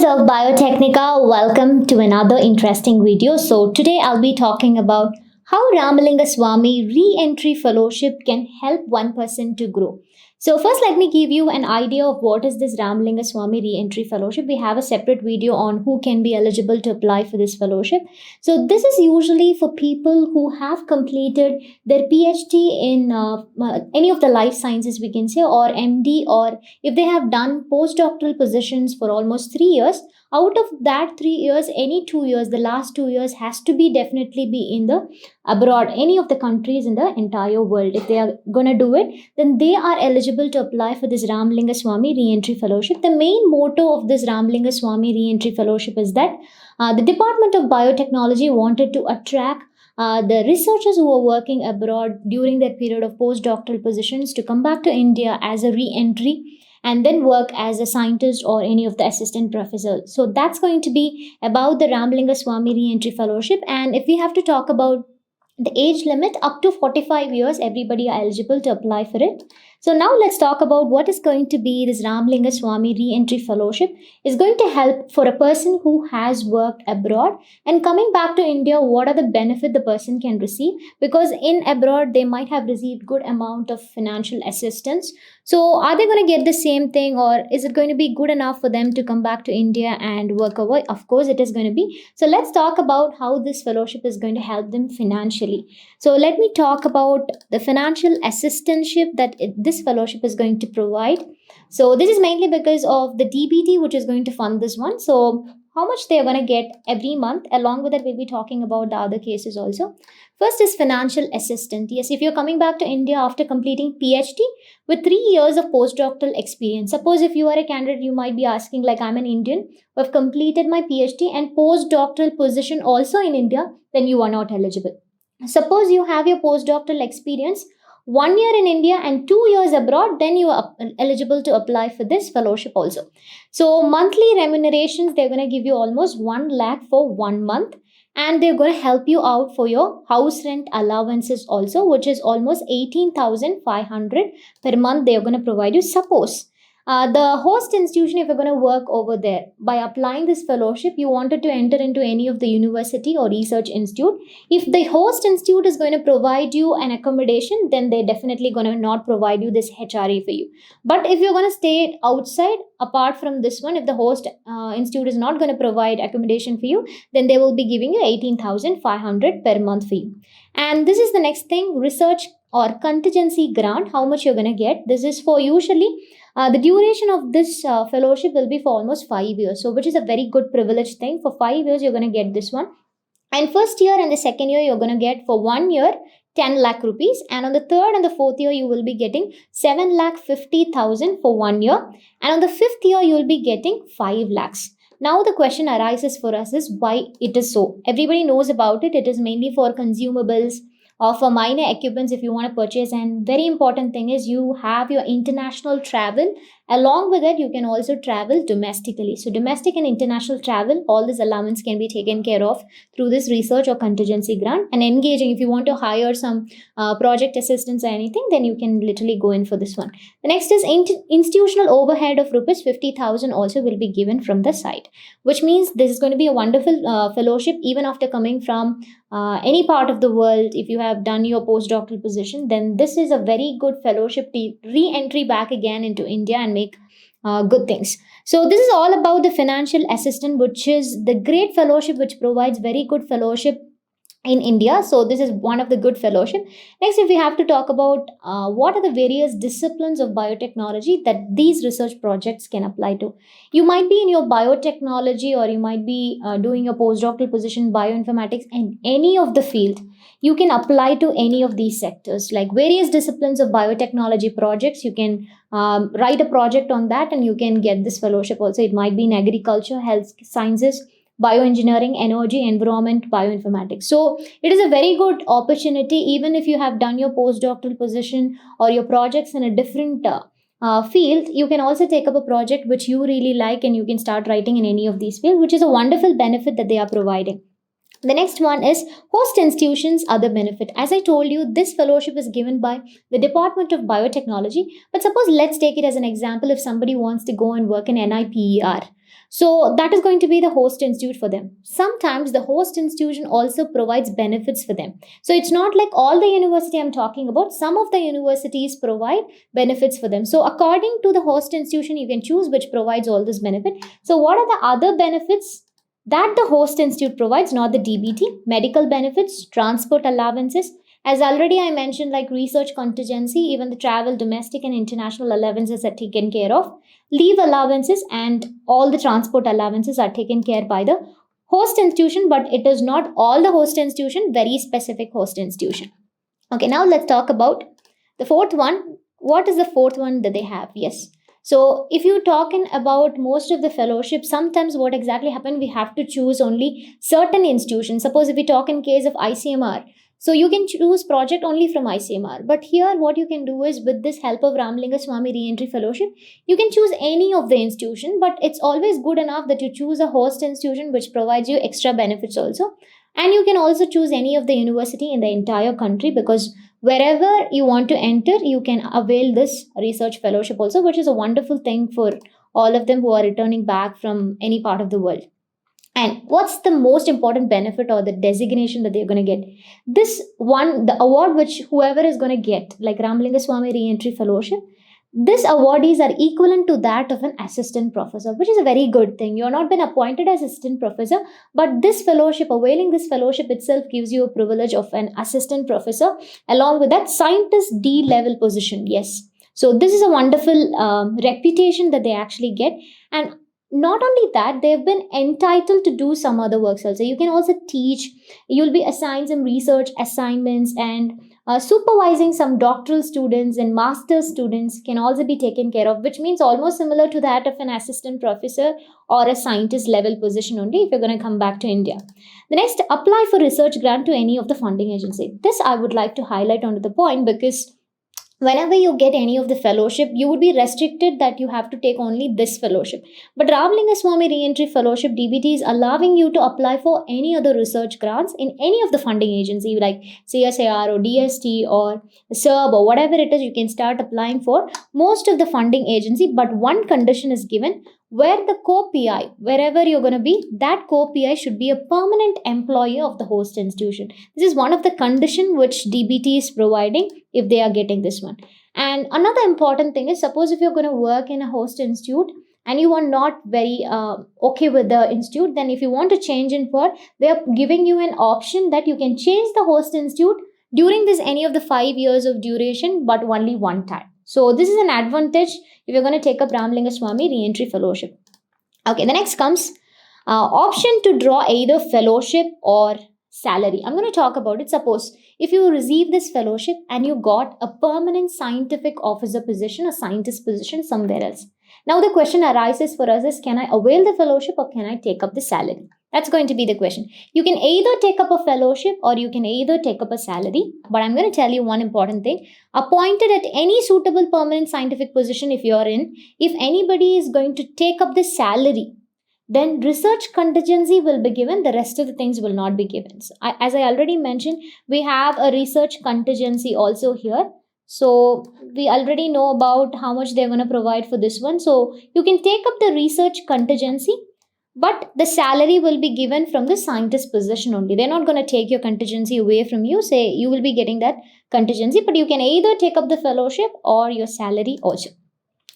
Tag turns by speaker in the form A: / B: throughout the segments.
A: Students of Biotecnika, welcome to another interesting video. So today I'll be talking about how Ramalingaswami re-entry fellowship can help one person to grow. So first let me give you an idea of what is this Ramalingaswami re-entry fellowship. We have a separate video on who can be eligible to apply for this fellowship. So this is usually for people who have completed their PhD in any of the life sciences, we can say, or MD, or if they have done postdoctoral positions for almost 3 years. Out of that 3 years, any 2 years, the last 2 years has to be definitely be in the abroad, any of the countries in the entire world. If they are gonna do it, then they are eligible to apply for this Ramalingaswami re-entry fellowship. The main motto of this Ramalingaswami re-entry fellowship is that the Department of Biotechnology wanted to attract the researchers who were working abroad during their period of postdoctoral positions to come back to India as a re-entry and then work as a scientist or any of the assistant professors. So that's going to be about the Ramalingaswami re-entry fellowship. And if we have to talk about the age limit, up to 45 years, everybody are eligible to apply for it. So now let's talk about what is going to be this Ramalingaswami re-entry fellowship. Is going to help for a person who has worked abroad and coming back to India. What are the benefit the person can receive? Because in abroad they might have received good amount of financial assistance. So are they going to get the same thing, or is it going to be good enough for them to come back to India and work away? Of course it is going to be. So let's talk about how this fellowship is going to help them financially. So let me talk about the financial assistantship that this fellowship is going to provide. So this is mainly because of the DBT, which is going to fund this one. So how much they are going to get every month. Along with that, we'll be talking about the other cases also. First is financial assistant. Yes, if you're coming back to India after completing PhD with 3 years of postdoctoral experience. Suppose if you are a candidate, you might be asking, like, I'm an Indian who have completed my PhD and postdoctoral position also in India, then you are not eligible. Suppose you have your postdoctoral experience 1 year in India and 2 years abroad, then you are eligible to apply for this fellowship also. So monthly remunerations, they're going to give you almost 1 lakh for 1 month, and they're going to help you out for your house rent allowances also, which is almost 18,500 per month they're going to provide you. Suppose the host institution, if you're going to work over there, by applying this fellowship, you wanted to enter into any of the university or research institute. If the host institute is going to provide you an accommodation, then they're definitely going to not provide you this HRA for you. But if you're going to stay outside, apart from this one, if the host institute is not going to provide accommodation for you, then they will be giving you 18,500 per month for you. And this is the next thing, research or contingency grant, how much you're going to get. This is for usually the duration of this fellowship will be for almost 5 years, so which is a very good privileged thing. For 5 years, you're going to get this one. And first year and the second year, you're going to get for 1 year 10 lakh rupees, and on the third and the fourth year, you will be getting 7 lakh 50,000 for 1 year, and on the fifth year, you will be getting 5 lakhs. Now the question arises for us is why it is so. Everybody knows about it. It is mainly for consumables or for minor equipments if you want to purchase. And very important thing is you have your international travel. Along with it, you can also travel domestically. So domestic and international travel, all this allowance can be taken care of through this research or contingency grant. And engaging, if you want to hire some project assistants or anything, then you can literally go in for this one. The next is institutional overhead of rupees 50,000 also will be given from the site, which means this is going to be a wonderful fellowship even after coming from any part of the world. If you have done your postdoctoral position, then this is a very good fellowship to re-entry back again into India and make good things. So this is all about the financial assistant, which is the great fellowship which provides very good fellowship in India. So this is one of the good fellowship. Next, if we have to talk about what are the various disciplines of biotechnology that these research projects can apply to. You might be in your biotechnology, or you might be doing a postdoctoral position bioinformatics, and any of the field you can apply to any of these sectors, like various disciplines of biotechnology projects. You can write a project on that and you can get this fellowship also. It might be in agriculture, health sciences, bioengineering, energy, environment, bioinformatics. So it is a very good opportunity. Even if you have done your postdoctoral position or your projects in a different field, you can also take up a project which you really like and you can start writing in any of these fields, which is a wonderful benefit that they are providing. The next one is host institutions other benefit. As I told you, this fellowship is given by the Department of Biotechnology. But suppose let's take it as an example if somebody wants to go and work in NIPER. So that is going to be the host institute for them. Sometimes the host institution also provides benefits for them. So it's not like all the university I'm talking about. Some of the universities provide benefits for them. So according to the host institution, you can choose which provides all this benefit. So what are the other benefits that the host institute provides, not the DBT? Medical benefits, transport allowances. As already I mentioned, like research contingency, even the travel, domestic and international allowances are taken care of. Leave allowances and all the transport allowances are taken care by the host institution, but it is not all the host institution, very specific host institution. Okay, now let's talk about the fourth one. What is the fourth one that they have? Yes. So if you're talking about most of the fellowship, sometimes what exactly happen, we have to choose only certain institutions. Suppose if we talk in case of ICMR, so you can choose project only from ICMR. But here what you can do is with this help of Ramalingaswami Reentry Fellowship, you can choose any of the institution, but it's always good enough that you choose a host institution which provides you extra benefits also. And you can also choose any of the university in the entire country, because wherever you want to enter, you can avail this research fellowship also, which is a wonderful thing for all of them who are returning back from any part of the world. And what's the most important benefit or the designation that they're going to get? This one, the award which whoever is going to get, like Ramalingaswami Reentry Fellowship, this awardees are equivalent to that of an assistant professor, which is a very good thing. You're not been appointed as assistant professor, but this fellowship, availing this fellowship itself, gives you a privilege of an assistant professor, along with that scientist D level position. Yes. So this is a wonderful reputation that they actually get. And not only that, they've been entitled to do some other works also. You can also teach, you'll be assigned some research assignments, and supervising some doctoral students and master's students can also be taken care of, which means almost similar to that of an assistant professor or a scientist level position only if you're going to come back to India. The next, apply for research grant to any of the funding agency. This I would like to highlight onto the point, because whenever you get any of the fellowship, you would be restricted that you have to take only this fellowship. But Ramalingaswami Reentry Fellowship DBT is allowing you to apply for any other research grants in any of the funding agency like CSIR or DST or SERB or whatever it is. You can start applying for most of the funding agency, but one condition is given, where the co-PI, wherever you're going to be, that co-PI should be a permanent employee of the host institution. This is one of the condition which DBT is providing if they are getting this one. And another important thing is, suppose if you're going to work in a host institute and you are not very okay with the institute, then if you want to change in for, they are giving you an option that you can change the host institute during this any of the 5 years of duration, but only one time. So this is an advantage if you're going to take up Ramalingaswami Reentry Fellowship. Okay, the next comes option to draw either fellowship or salary. I'm going to talk about it. Suppose if you receive this fellowship and you got a permanent scientific officer position, a scientist position somewhere else. Now the question arises for us is, can I avail the fellowship or can I take up the salary? That's going to be the question. You can either take up a fellowship or you can either take up a salary. But I'm going to tell you one important thing. Appointed at any suitable permanent scientific position if you're in, if anybody is going to take up the salary, then research contingency will be given. The rest of the things will not be given. So as I already mentioned, we have a research contingency also here. So we already know about how much they're going to provide for this one. So you can take up the research contingency, but the salary will be given from the scientist position only. They're not going to take your contingency away from you. Say you will be getting that contingency, but you can either take up the fellowship or your salary also.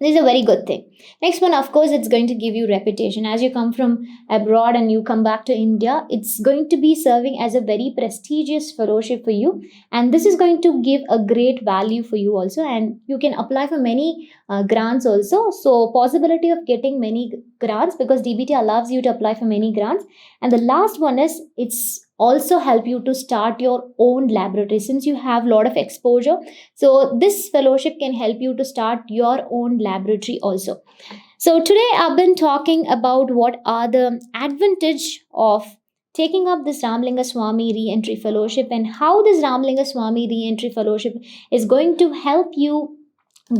A: This is a very good thing. Next one, of course, it's going to give you reputation. As you come from abroad and you come back to India, it's going to be serving as a very prestigious fellowship for you. And this is going to give a great value for you also. And you can apply for many grants also. So possibility of getting many grants, because DBT allows you to apply for many grants. And the last one is, it's also help you to start your own laboratory since you have a lot of exposure. So this fellowship can help you to start your own laboratory also. So today I've been talking about what are the advantage of taking up this Ramalingaswami Reentry Fellowship and how this Ramalingaswami Reentry Fellowship is going to help you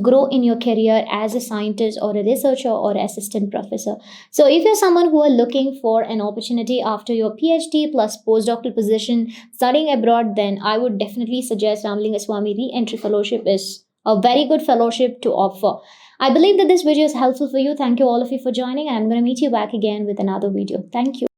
A: grow in your career as a scientist or a researcher or assistant professor. So if you're someone who are looking for an opportunity after your PhD plus postdoctoral position studying abroad, then I would definitely suggest Ramalingaswami Re-Entry Fellowship is a very good fellowship to offer. I believe that this video is helpful for you. Thank you all of you for joining, and I'm going to meet you back again with another video. Thank you.